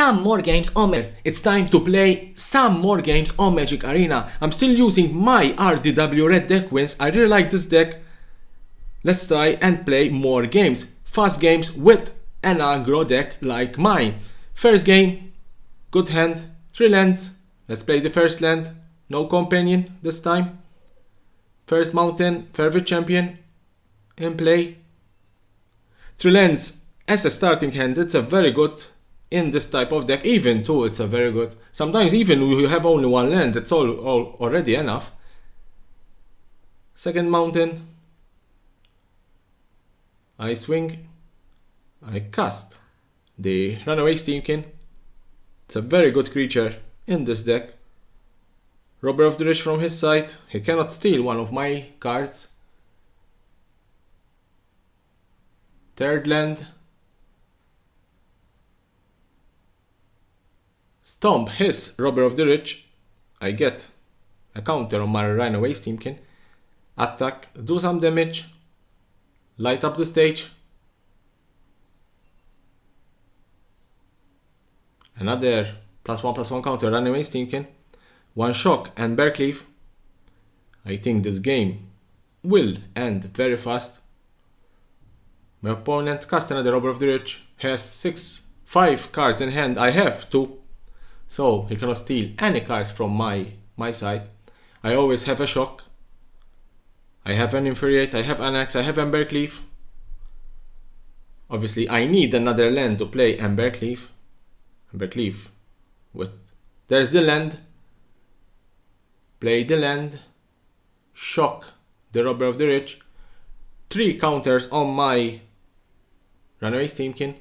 some more games on Magic. It's time to play some more games on Magic Arena. I'm still using my RDW Red Deck wins. I really like this deck. Let's try and play more games. Fast games with an aggro deck like mine. First game, good hand, 3 lands. Let's play the first land. No companion this time. First mountain, favorite champion in play. 3 lands as a starting hand, it's a very good in this type of deck. Even 2, it's a very good. Sometimes even you have only 1 land, it's all already enough. Second mountain, I swing, I cast the Runaway Steamkin. It's a very good creature in this deck. Robber of the Rich from his side, he cannot steal one of my cards. Third land, stomp his Robber of the Rich. I get a counter on my Runaway Steamkin. Attack, do some damage, light up the stage. Another +1/+1 counter Runaway Steamkin. 1 shock and Bear Cleave. I think this game will end very fast. My opponent cast another Robber of the Rich. He has 5 cards in hand. I have 2. So he cannot steal any cards from my side. I always have a shock. I have an Infuriate, I have Anax, I have Ember Cleave. Obviously I need another land to play Ember Cleave. Ember Cleave with... There's the land. Play the land. Shock the Robber of the Rich. 3 counters on my Runaway Steamkin.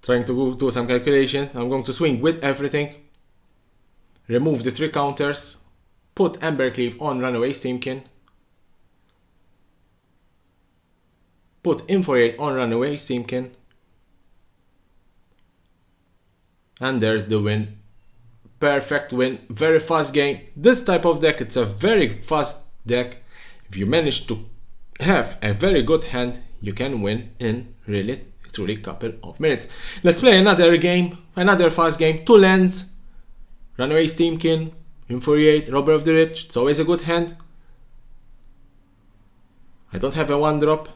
Trying to do some calculations. I'm going to swing with everything. Remove the 3 counters. Put Ember Cleave on Runaway Steamkin. Put Infuriate on Runaway Steamkin. And there's the win. Perfect win. Very fast game. This type of deck, it's a very fast deck. If you manage to have a very good hand, you can win in really truly couple of minutes. Let's play another game. Another fast game. 2 lands. Runaway Steamkin. Infuriate. Robber of the Rich. It's always a good hand. I don't have a 1-drop.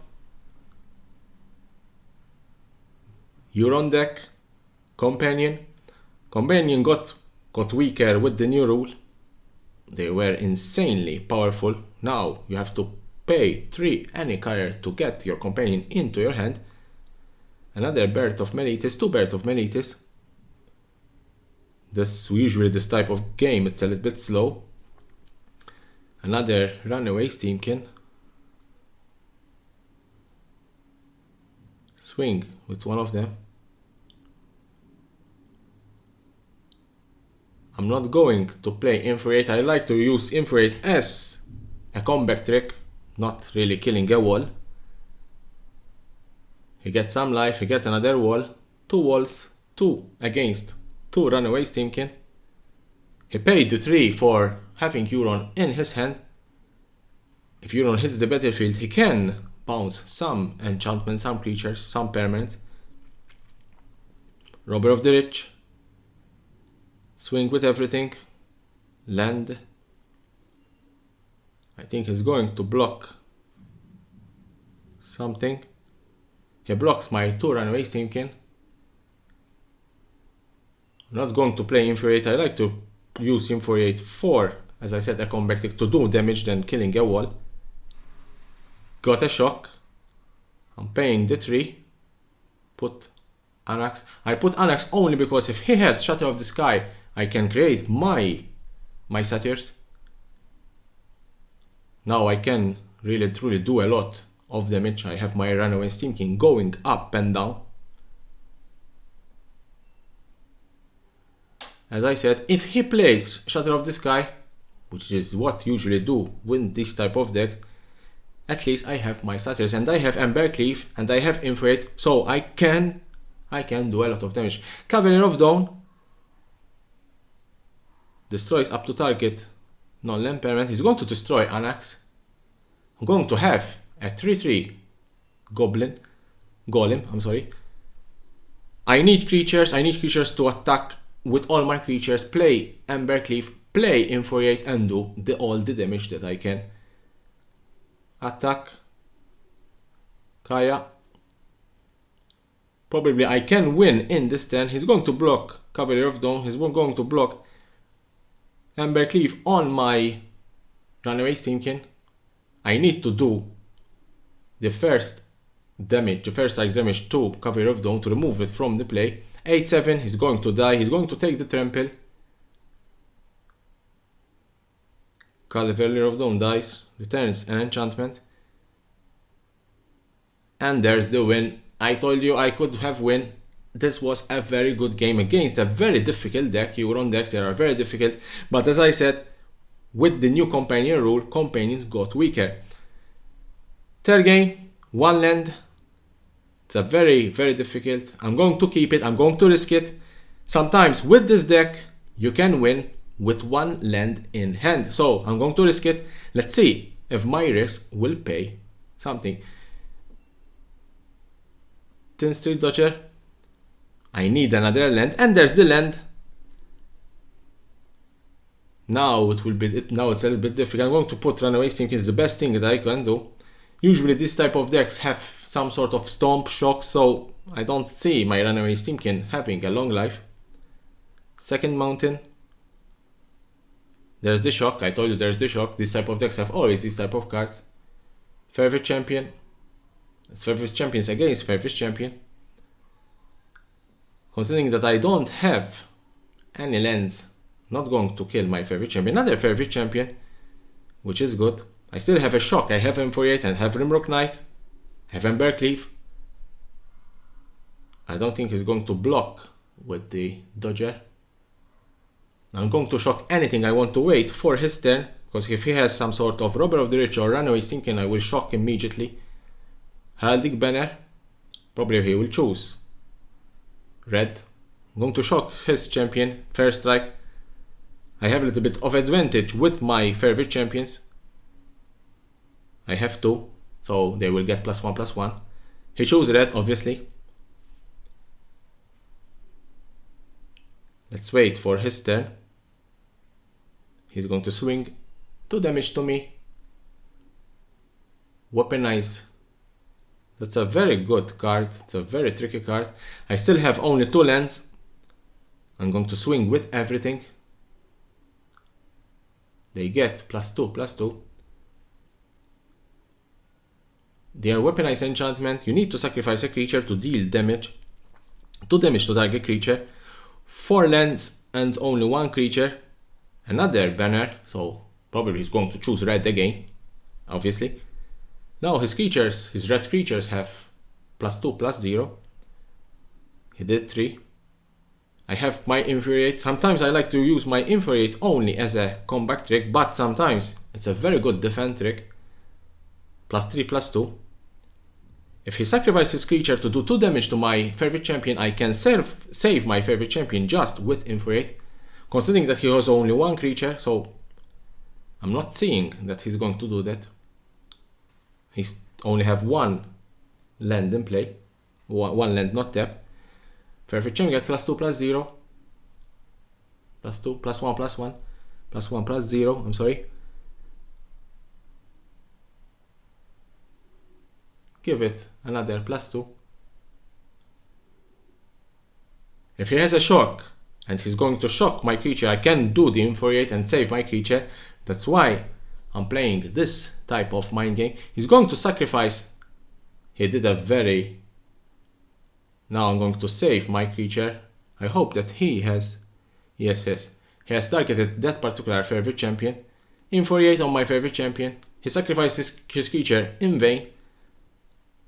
Euron deck. Companion. Companion got weaker with the new rule. They were insanely powerful. Now you have to pay 3 any color to get your companion into your hand. Another Birth of Meletis, 2 Birth of Meletis. Usually this type of game, it's a little bit slow. Another Runaway Steamkin. Swing with one of them. I'm not going to play Infuriate. I like to use Infuriate as a comeback trick, not really killing a wall. He gets some life, he gets another wall. 2 walls, 2 against 2 Runaway Steamkin. He paid the 3 for having Euron in his hand. If Euron hits the battlefield, he can bounce some enchantments, some creatures, some permanents. Robber of the Rich. Swing with everything. Land. I think he's going to block something. He blocks my 2 Runaway Steamkin. I'm not going to play Infuriate. I like to use Infuriate for, as I said, a comeback trick to do damage than killing a wall. Got a shock. I'm paying the 3. Put Anax. I put Anax only because if he has Shatter of the Sky, I can create my satyrs. Now I can really truly do a lot of damage. I have my Runaway Steamkin going up and down. As I said, if he plays Shatter of the Sky, which is what usually do win this type of decks, at least I have my satyrs and I have Ember Cleave and I have Infuriate, so I can do a lot of damage. Cavalier of Dawn destroys up to target non-land permanent. He's going to destroy Anax. I'm going to have a 3/3 Goblin. golem, I'm sorry. I need creatures to attack with all my creatures, play Embercleave, play Infuriate, and do all the damage that I can. Attack. Kaya. Probably I can win in this turn. He's going to block Cavalier of Dawn. He's going to block Embercleave on my Runaway Steamkin. I need to do the first strike damage to Cavalier of Dawn to remove it from the play. 8-7, he's going to die. He's going to take the trample. Cavalier of Dawn dies, returns an enchantment. And there's the win. I told you I could have win. This was a very good game against a very difficult deck. Euron decks, they are very difficult. But as I said, with the new companion rule, companions got weaker. Third game, 1 land. It's a very, very difficult. I'm going to keep it. I'm going to risk it. Sometimes with this deck, you can win with 1 land in hand. So I'm going to risk it. Let's see if my risk will pay something. 10 Street Dodger. I need another land, and there's the land. Now it's a little bit difficult. I'm going to put Runaway Steamkin. It's the best thing that I can do. Usually this type of decks have some sort of stomp shock, so I don't see my Runaway Steamkin having a long life. Second mountain. There's the shock. I told you there's the shock. This type of decks have always this type of cards. Favorite champion. It's favorite champions against favorite champion. Considering that I don't have any lands, not going to kill my favorite champion. Another favorite champion, which is good. I still have a shock. I have Infuriate and have Rimrock Knight. I have Embercleave. I don't think he's going to block with the Dodger. I'm going to shock anything. I want to wait for his turn, because if he has some sort of Robber of the Rich or Runaway Steamkin, I will shock immediately. Heraldic Banner. Probably he will choose red. I'm going to shock his champion. First strike. I have a little bit of advantage with my favorite champions. I have 2, so they will get +1/+1. He chose red, obviously. Let's wait for his turn. He's going to swing 2 damage to me. Weaponize. That's a very good card. It's a very tricky card. I still have only 2 lands. I'm going to swing with everything. They get +2/+2. Their weaponized enchantment. You need to sacrifice a creature to deal damage. 2 damage to target creature. 4 lands and only 1 creature. Another banner. So probably he's going to choose red again. Obviously. Now his red creatures have +2/+0. He did 3. I have my Infuriate. Sometimes I like to use my Infuriate only as a combat trick, but sometimes it's a very good defense trick. +3/+2. If he sacrifices creature to do 2 damage to my favorite champion, I can save my favorite champion just with Infuriate. Considering that he has only 1 creature, so I'm not seeing that he's going to do that. He only have 1 land in play. 1 land not tapped. Favorite champion gets +2/+0. +2, +1/+1. +1/+0, I'm sorry. Give it another +2. If he has a shock and he's going to shock my creature, I can do the Infuriate and save my creature. That's why I'm playing this type of mind game. He's going to sacrifice. He did a very... Now I'm going to save my creature. I hope that he has... Yes. He has targeted that particular favorite champion. Infuriate on my favorite champion. He sacrifices his creature in vain.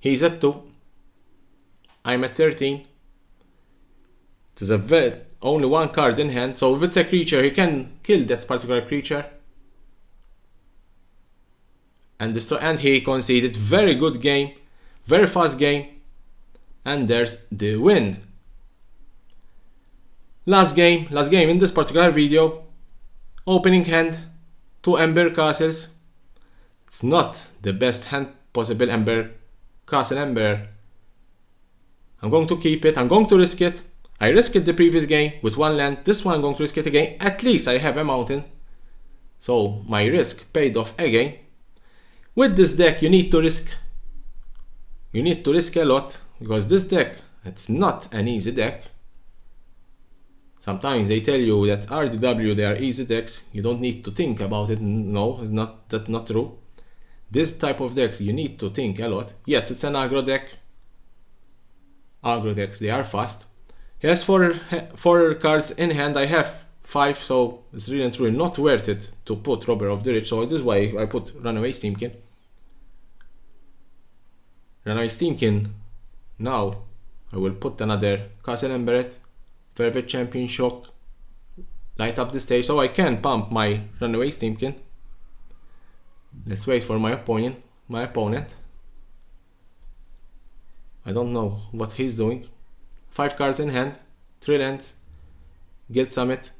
He's at 2. I'm at 13. There's only 1 card in hand, so if it's a creature, he can kill that particular creature and destroy. And he conceded. Very good game, very fast game, and there's the win. Last game in this particular video. Opening hand, 2 Ember Castles. It's not the best hand possible. Castle Ember I'm going to keep it. I'm going to risk it. I risked it the previous game with 1 land. This one I'm going to risk it again. At least I have a mountain. So my risk paid off again. With this deck you need to risk. You need to risk a lot. Because this deck, it's not an easy deck. Sometimes they tell you that RDW they are easy decks. You don't need to think about it. No, that's not true. This type of decks you need to think a lot. Yes, it's an aggro deck. Aggro decks, they are fast. He has 4 cards in hand. I have 5, so it's really and truly not worth it to put Robber of the Rich. So this is why I put Runaway Steamkin. Runaway Steamkin. Now I will put another Castle Embereth, Velvet Champion Shock, light up the stage so I can pump my Runaway Steamkin. Let's wait for my opponent. I don't know what he's doing. 5 cards in hand, 3 lands, Guild Summit.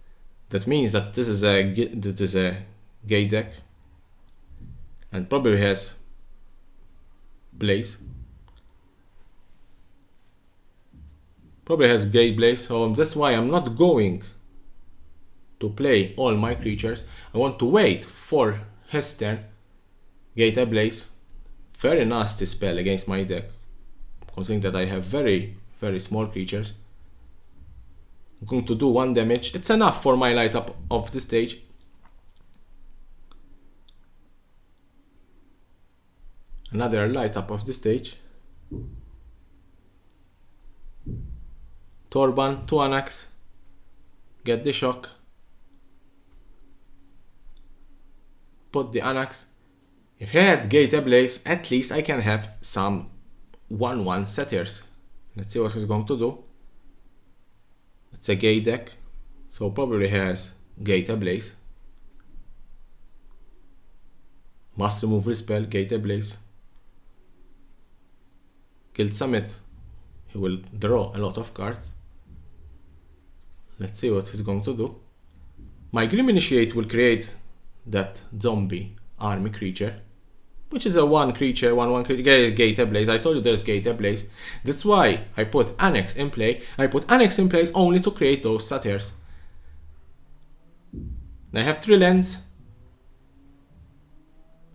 That means that this is a gate deck, and probably has Blaze. Probably has Gate Blaze, so that's why I'm not going to play all my creatures. I want to wait for his turn. Gate Blaze, very nasty spell against my deck, considering that I have very small creatures. I'm going to do 1 damage. It's enough for my light up of the stage. Another light up of the stage. Torban, 2 Anax. Get the shock. Put the Anax. If he had Gate Ablaze, at least I can have some 1/1 Satyrs. Let's see what he's going to do. It's a gate deck, so probably has Gate Ablaze. Must remove his spell, Gate Ablaze. Guild Summit, he will draw a lot of cards. Let's see what he's going to do. My Grim Initiate will create that zombie army creature, which is a 1 creature, 1/1 creature, Gate Ablaze. I told you there's Gate Ablaze. That's why I put Annex in play. I put Annex in place only to create those Satyrs. I have 3 lands.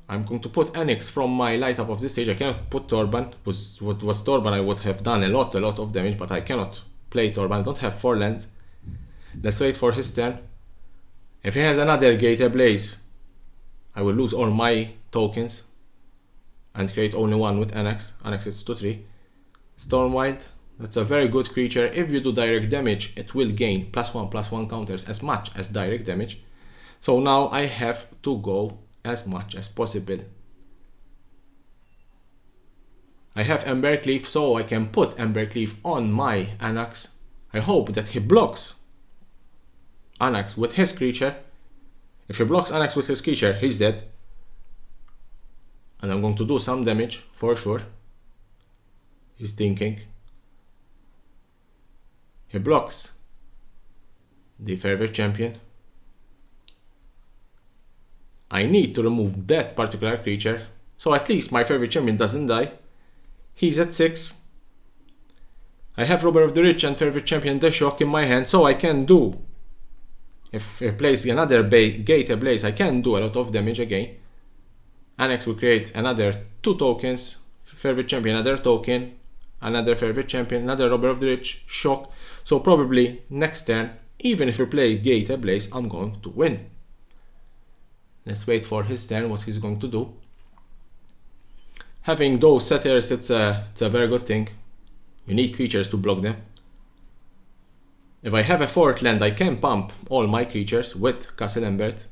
I'm going to put Annex from my light up of this stage. I cannot put Torban. What was Torban, I would have done a lot of damage, but I cannot play Torban. I don't have 4 lands. Let's wait for his turn. If he has another Gate Ablaze, I will lose all my tokens and create only 1 with Annex. Annex is 2/3. Stormwild, that's a very good creature. If you do direct damage, it will gain +1/+1 counters as much as direct damage. So now I have to go as much as possible. I have Embercleave, so I can put Embercleave on my Anax. I hope that he blocks Anax with his creature. If he blocks Anax with his creature, he's dead. And I'm going to do some damage, for sure. He's thinking. He blocks the favorite champion. I need to remove that particular creature, so at least my favorite champion doesn't die. He's at 6. I have Robber of the Rich and favorite champion the shock in my hand, so I can do, if he plays another Gate Ablaze, I can do a lot of damage again. Annex will create another 2 tokens, favorite champion another token, another favorite champion, another Robber of the Rich, shock. So probably next turn, even if we play Gate Ablaze, I'm going to win. Let's wait for his turn, what he's going to do. Having those Satyrs, it's a very good thing. You need creatures to block them. If I have a 4th land, I can pump all my creatures with Castle Embereth.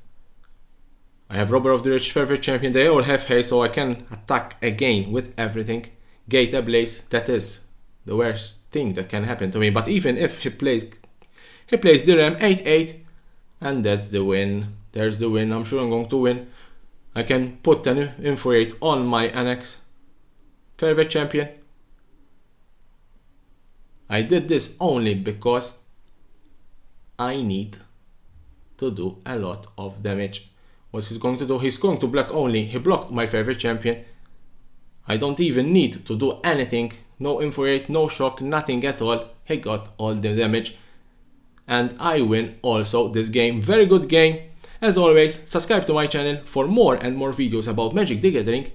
I have Robber of the Rich, favorite champion, they all have haste, so I can attack again with everything. Gate Ablaze, that is the worst thing that can happen to me. But even if he plays the Ram 8/8, and that's the win. There's the win. I'm sure I'm going to win. I can put an Infuriate on my Annex. Favorite champion. I did this only because I need to do a lot of damage. What he's going to do? He's going to block only. He blocked my favorite champion. I don't even need to do anything no infuriate, no shock, nothing at all. He got all the damage. And I win also this game. Very good game. As always, subscribe to my channel for more and more videos about Magic the Gathering.